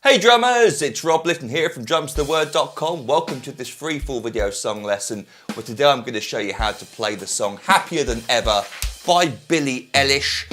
Hey drummers, it's Rob Litton here from drumstheword.com. Welcome to this free full video song lesson where today I'm going to show you how to play the song Happier Than Ever by Billie Eilish,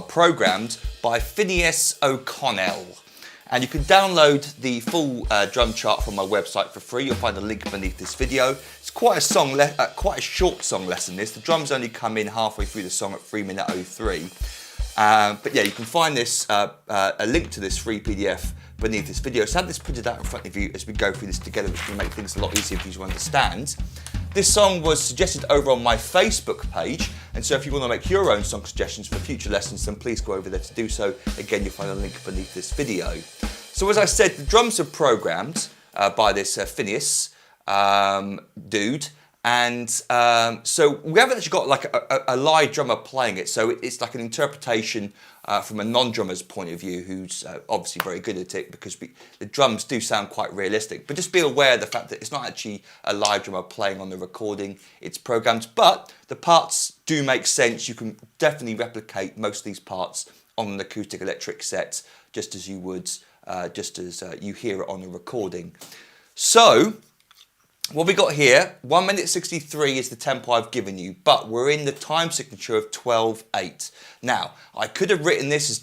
programmed by Finneas O'Connell. And you can download the full drum chart from my website for free. You'll find a link beneath this video. It's quite a short song lesson this. The drums only come in halfway through the song at 3:03. But yeah, you can find this a link to this free PDF beneath this video. So have this printed out in front of you as we go through this together, which will make things a lot easier for you to understand. This song was suggested over on my Facebook page, and so if you want to make your own song suggestions for future lessons, then please go over there to do so. Again, you'll find a link beneath this video. So as I said, the drums are programmed by this Finneas dude. And so we haven't actually got like a live drummer playing it, so it's like an interpretation from a non-drummer's point of view, who's obviously very good at it, because the drums do sound quite realistic. But just be aware of the fact that it's not actually a live drummer playing on the recording, it's programmed, but the parts do make sense. You can definitely replicate most of these parts on an acoustic electric set, just as you would, you hear it on a recording. So what we got here, 1:63 is the tempo I've given you, but we're in the time signature of 12/8. Now, I could have written this as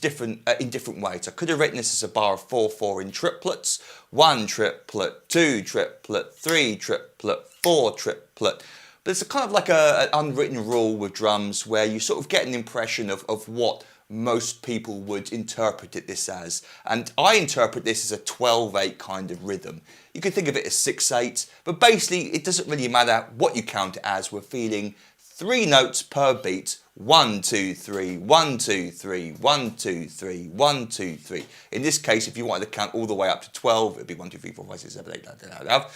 in different ways. I could have written this as a bar of 4/4 in triplets, 1 triplet, 2 triplet, 3 triplet, 4 triplet. But it's a kind of like an unwritten rule with drums where you sort of get an impression of what most people would interpret this as. And I interpret this as a 12/8 kind of rhythm. You can think of it as 6/8, but basically it doesn't really matter what you count it as. We're feeling 3 notes per beat. 1, 2, 3, 1, 2, 3, 1, 2, 3, 1, 2, 3. In this case, if you wanted to count all the way up to 12, it'd be 1, 2, 3, 4, 5, 6, 7, 8, 9, 10, 11.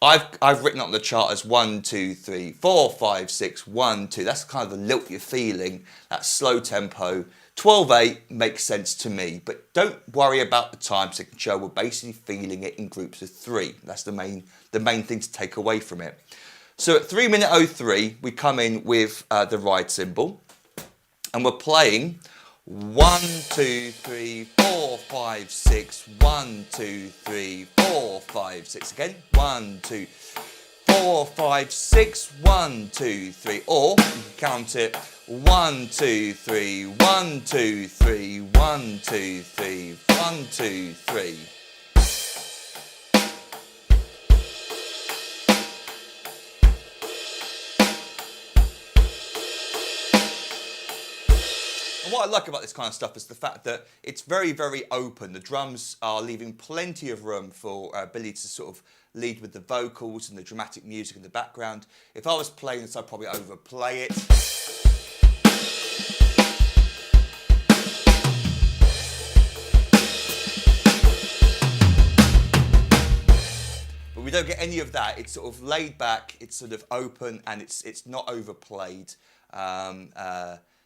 I've written on the chart as 1, 2, 3, 4, 5, 6, 1, 2. That's kind of the lilt you're feeling, that slow tempo. 12/8 makes sense to me, but don't worry about the time signature. We're basically feeling it in groups of 3. That's the main thing to take away from it. So at 3:03, we come in with the ride cymbal, and we're playing 1, 2, 3, 4, 5, 6, 1, 2, 3, 4, 5, 6. Again, 1, 2, 4, 5, 6, 1, 2, 3. Or you can count it 1, 2, 3, 1, 2, 3, 1, 2, 3, 1, 2, 3. And what I like about this kind of stuff is the fact that it's very, very open. The drums are leaving plenty of room for Billie to sort of lead with the vocals and the dramatic music in the background. If I was playing this, I'd probably overplay it. But we don't get any of that. It's sort of laid back, it's sort of open, and it's not overplayed.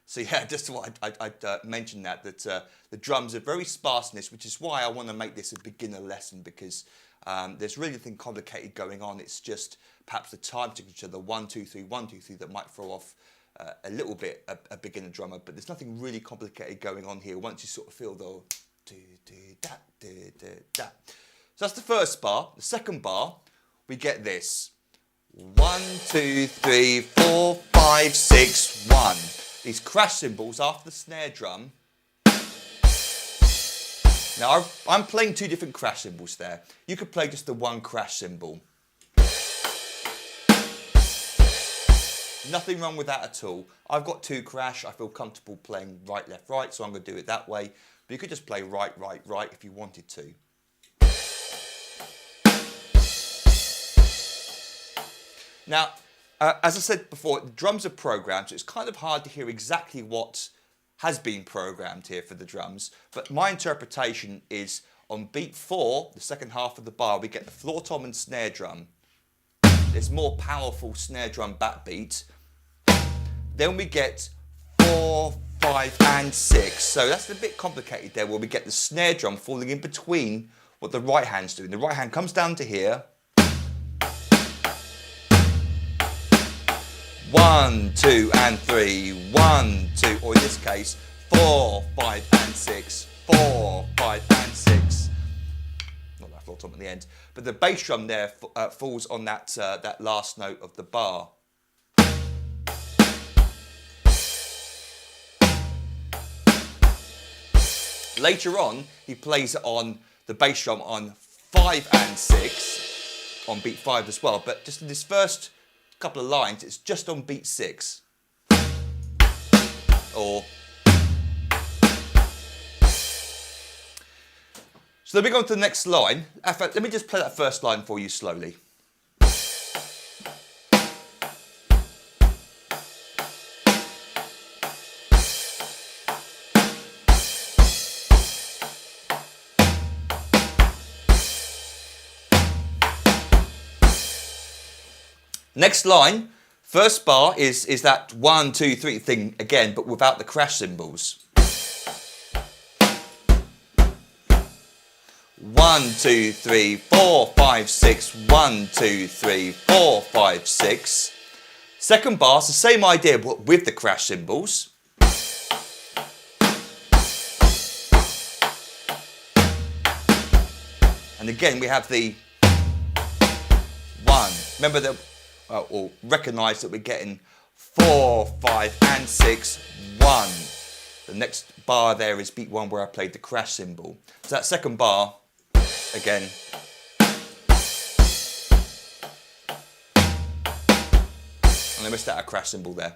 So yeah, just what I'd mention that the drums are very sparse in this, which is why I want to make this a beginner lesson, because there's really nothing complicated going on. It's just perhaps the time signature, the 1, 2, 3, 1, 2, 3, that might throw off a little bit a beginner drummer, but there's nothing really complicated going on here once you sort of feel the do do da do do da. So that's the first bar. The second bar, we get this 1, 2, 3, 4, 5, 6, 1. These crash cymbals after the snare drum. Now I'm playing 2 different crash cymbals there. You could play just the 1 crash cymbal. Nothing wrong with that at all. I've got 2 crash. I feel comfortable playing right, left, right, so I'm going to do it that way. But you could just play right, right, right if you wanted to. Now, as I said before, the drums are programmed, so it's kind of hard to hear exactly what has been programmed here for the drums. But my interpretation is on beat 4, the second half of the bar, we get the floor tom and snare drum. There's more powerful snare drum backbeat. Then we get 4, 5, and 6. So that's a bit complicated there, where we get the snare drum falling in between what the right hand's doing. The right hand comes down to here. 1, 2, and 3, 1, 2, or in this case, 4, 5, and 6, 4, 5, and 6. full tom at the end. But the bass drum there falls on that, that last note of the bar. Later on, he plays it on the bass drum on 5 and 6, on beat 5 as well. But just in this first couple of lines, it's just on beat 6. Or... So then we go on to the next line. In fact, let me just play that first line for you slowly. Next line, first bar is that 1, 2, 3 thing again, but without the crash cymbals. 1, 2, 3, 4, 5, 6. 1, 2, 3, 4, 5, 6. Second bar is the same idea, but with the crash cymbals. And again, we have the 1. Remember that, or recognise that we're getting 4, 5, and 6, 1. The next bar there is beat 1 where I played the crash cymbal. So that second bar, again. And I missed out a crash cymbal there.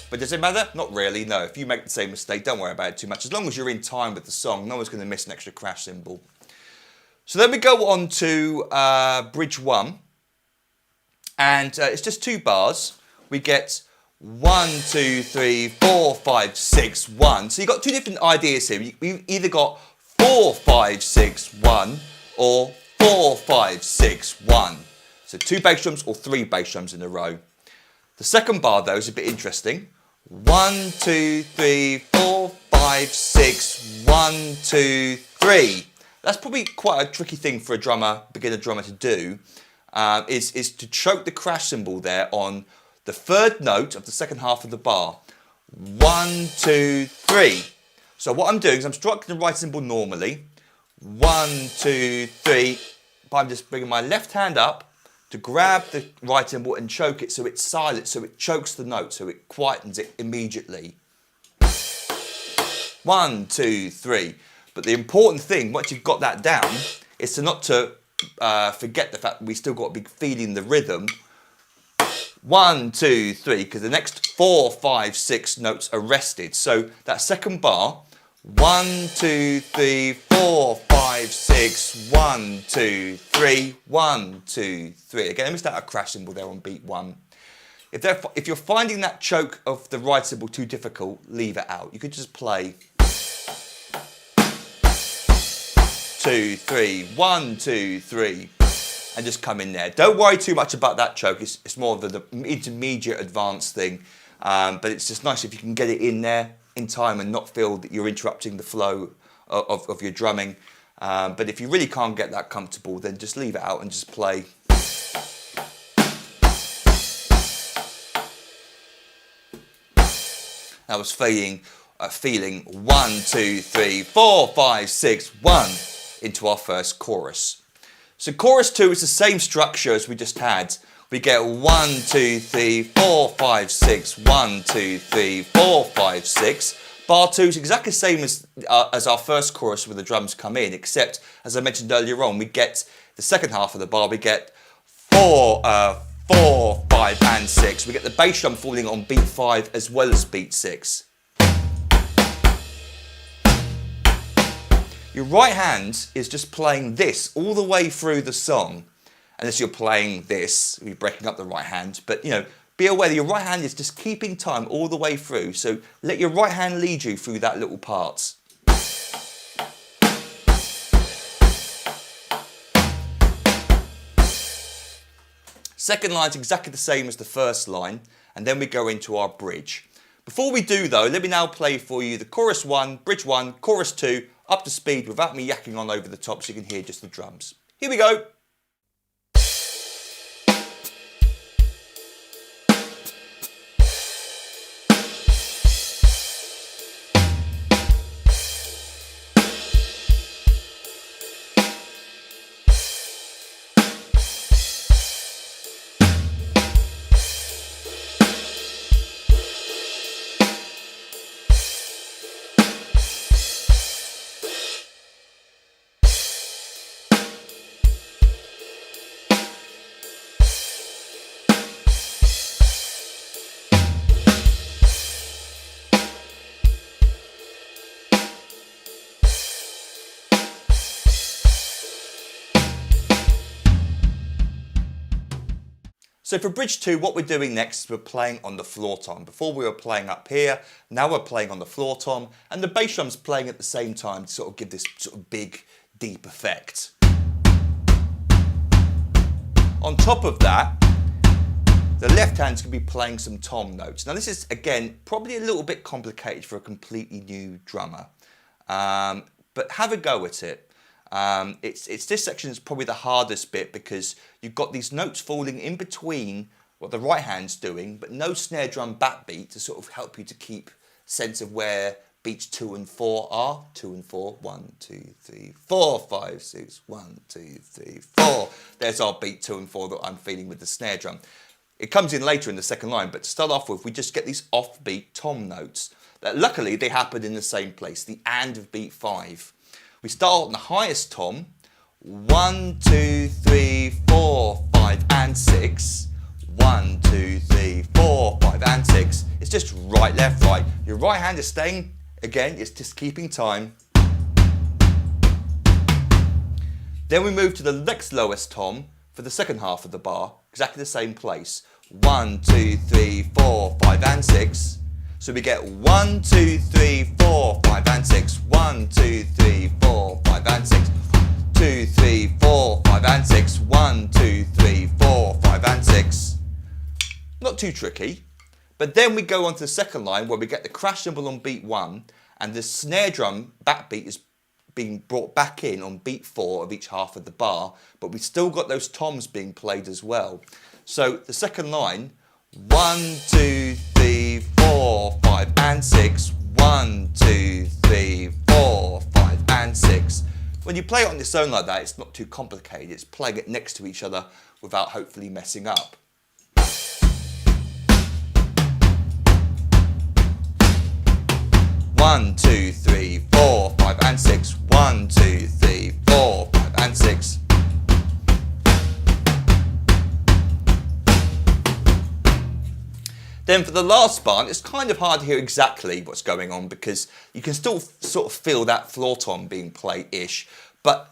But does it matter? Not really, no. If you make the same mistake, don't worry about it too much. As long as you're in time with the song, no one's going to miss an extra crash cymbal. So then we go on to bridge 1. And it's just 2 bars. We get 1, 2, 3, 4, 5, 6, 1. So you've got 2 different ideas here. You've either got 4, 5, 6, 1 or 4, 5, 6, 1. So 2 bass drums or 3 bass drums in a row. The second bar though is a bit interesting. 1, 2, 3, 4, 5, 6, 1, 2, 3. That's probably quite a tricky thing for a drummer, beginner drummer to do, is to choke the crash cymbal there on the third note of the second half of the bar. 1, 2, 3. So what I'm doing is I'm striking the right cymbal normally. 1, 2, 3. But I'm just bringing my left hand up to grab the right cymbal and choke it so it's silent, so it chokes the note, so it quietens it immediately. 1, 2, 3. But the important thing, once you've got that down, is to not to forget the fact that we still got to be feeling the rhythm. 1, 2, 3, because the next 4, 5, 6 notes are rested. So that second bar, 1, 2, 3, 4, 5, 6, 1, 2, 3, 1, 2, 3. Again, I missed out a crash cymbal there on beat 1. If you're finding that choke of the right cymbal too difficult, leave it out. You could just play 2, 3, 1, 2, 3, and just come in there. Don't worry too much about that choke. It's more of the intermediate advanced thing. But it's just nice if you can get it in there in time and not feel that you're interrupting the flow of your drumming. But if you really can't get that comfortable, then just leave it out and just play. I was feeling 1, 2, 3, 4, 5, 6, 1 into our first chorus. So chorus 2 is the same structure as we just had. We get 1, 2, 3, 4, 5, 6, 1, 2, 3, 4, 5, 6. Bar 2 is exactly the same as our first chorus where the drums come in, except, as I mentioned earlier on, we get the second half of the bar, we get 4, 5, and 6. We get the bass drum falling on beat 5 as well as beat 6. Your right hand is just playing this all the way through the song. Unless you're playing this, you're breaking up the right hand. But, you know, be aware that your right hand is just keeping time all the way through. So let your right hand lead you through that little part. Second line is exactly the same as the first line. And then we go into our bridge. Before we do, though, let me now play for you the chorus 1, bridge 1, chorus 2, up to speed without me yakking on over the top so you can hear just the drums. Here we go. So for bridge 2, what we're doing next is we're playing on the floor tom. Before we were playing up here, now we're playing on the floor tom, and the bass drum's playing at the same time to sort of give this sort of big, deep effect. On top of that, the left hand's going to be playing some tom notes. Now this is, again, probably a little bit complicated for a completely new drummer, but have a go at it. This section is probably the hardest bit because you've got these notes falling in between what the right hand's doing, but no snare drum backbeat to sort of help you to keep sense of where beats 2 and 4 are. 2 and 4, 1, 2, 3, 4, 5, 6, 1, 2, 3, 4. There's our beat 2 and 4 that I'm feeling with the snare drum. It comes in later in the second line, but to start off with, we just get these offbeat tom notes. Luckily, they happen in the same place, the and of beat 5. We start on the highest tom, 1, 2, 3, 4, 5, and 6. 1, 2, 3, 4, 5, and 6. It's just right, left, right. Your right hand is staying, again, it's just keeping time. Then we move to the next lowest tom for the second half of the bar, exactly the same place. 1, 2, 3, 4, 5, and 6. So we get 1, 2, 3, 4, 5, and 6. 1, 2, 3, 4, 5, and 6. 2, 3, 4, 5, and 6. 1, 2, 3, 4, 5, and 6. Not too tricky. But then we go on to the second line where we get the crash cymbal on beat 1 and the snare drum backbeat is being brought back in on beat 4 of each half of the bar, but we've still got those toms being played as well. So the second line, 1, 2, 3, 4, 5, and 6. 1, 2, 3, 4, 5, and 6. When you play it on its own like that, it's not too complicated. It's playing it next to each other without hopefully messing up. 1, 2, 3, 4, 5, and 6. 1, 2, 3, 4, 5, and 6. Then for the last bar, it's kind of hard to hear exactly what's going on because you can still sort of feel that floor tom being played-ish, but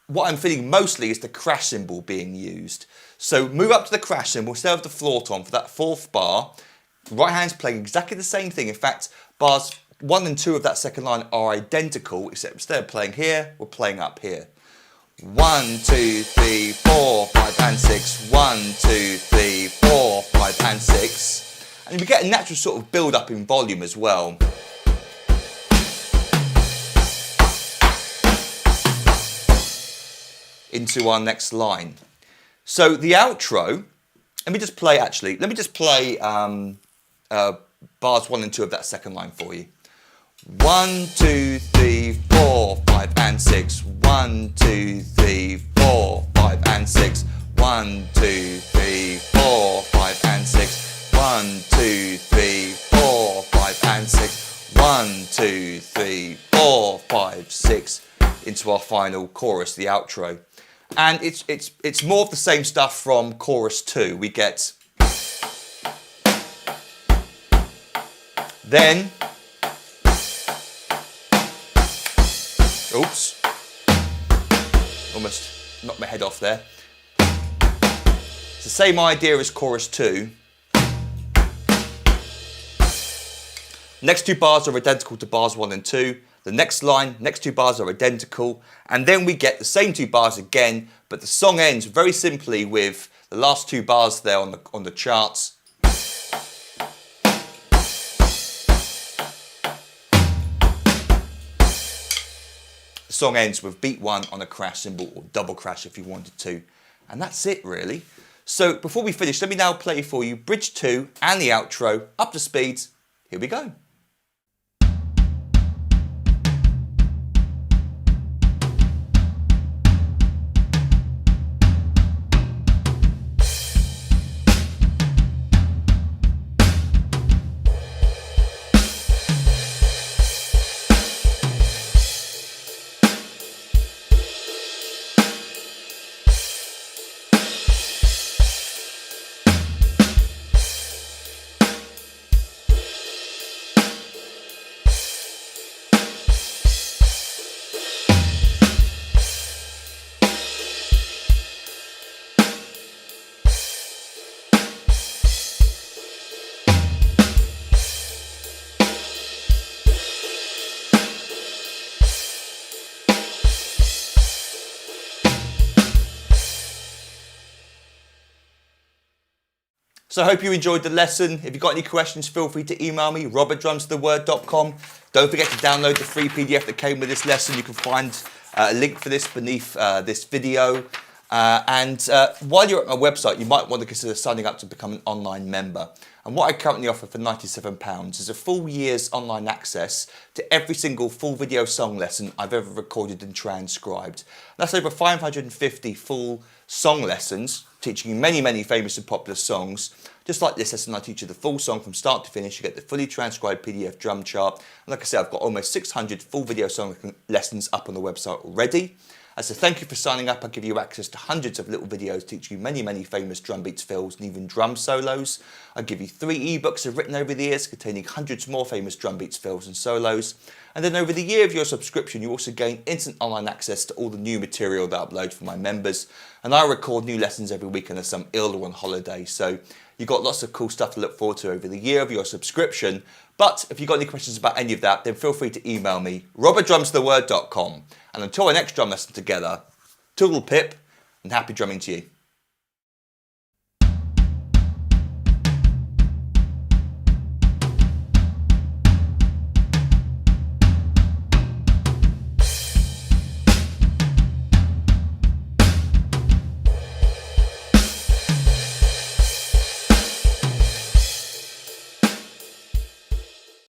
what I'm feeling mostly is the crash cymbal being used. So move up to the crash cymbal instead of the floor tom for that fourth bar. Right hand's playing exactly the same thing. In fact, bars 1 and 2 of that second line are identical, except instead of playing here, we're playing up here. 1, 2, 3, 4, 5, and 6. 1, 2, 3, 4, 5, and 6. And we get a natural sort of build up in volume as well. Into our next line. So the outro, let me just play bars 1 and 2 of that second line for you. 1, 2, 3, 4, 5, and 6. 1, 2, 3, 4, 5, and 6. 1, 2, 3, 4, 5, and 6. 1, 2, 3, 4, 5, and 6. 1, 2, 3, 4, 5, 6. Into our final chorus, the outro. And it's more of the same stuff from chorus 2. We get then, oops, almost knocked my head off there. It's the same idea as chorus 2. Next 2 bars are identical to bars 1 and 2. The next line, next 2 bars are identical. And then we get the same 2 bars again, but the song ends very simply with the last 2 bars there on the charts. The song ends with beat 1 on a crash cymbal, or double crash if you wanted to. And that's it really. So before we finish, let me now play for you bridge 2 and the outro up to speed. Here we go. So I hope you enjoyed the lesson. If you've got any questions, feel free to email me, rob@drumstheword.com. Don't forget to download the free PDF that came with this lesson. You can find a link for this beneath this video. While you're at my website, you might want to consider signing up to become an online member. And what I currently offer for £97 is a full year's online access to every single full video song lesson I've ever recorded and transcribed. That's over 550 full song lessons, teaching you many, many famous and popular songs. Just like this lesson, I teach you the full song from start to finish. You get the fully transcribed PDF drum chart. And like I said, I've got almost 600 full video song lessons up on the website already. As a thank you for signing up, I give you access to hundreds of little videos teaching you many, many famous drum beats, fills, and even drum solos. I give you 3 ebooks I've written over the years containing hundreds more famous drum beats, fills, and solos. And then over the year of your subscription, you also gain instant online access to all the new material that I upload for my members. And I record new lessons every week unless I'm ill or on holiday. So you've got lots of cool stuff to look forward to over the year of your subscription. But if you've got any questions about any of that, then feel free to email me, rob@drumstheword.com. And until our next drum lesson together, toodle pip and happy drumming to you.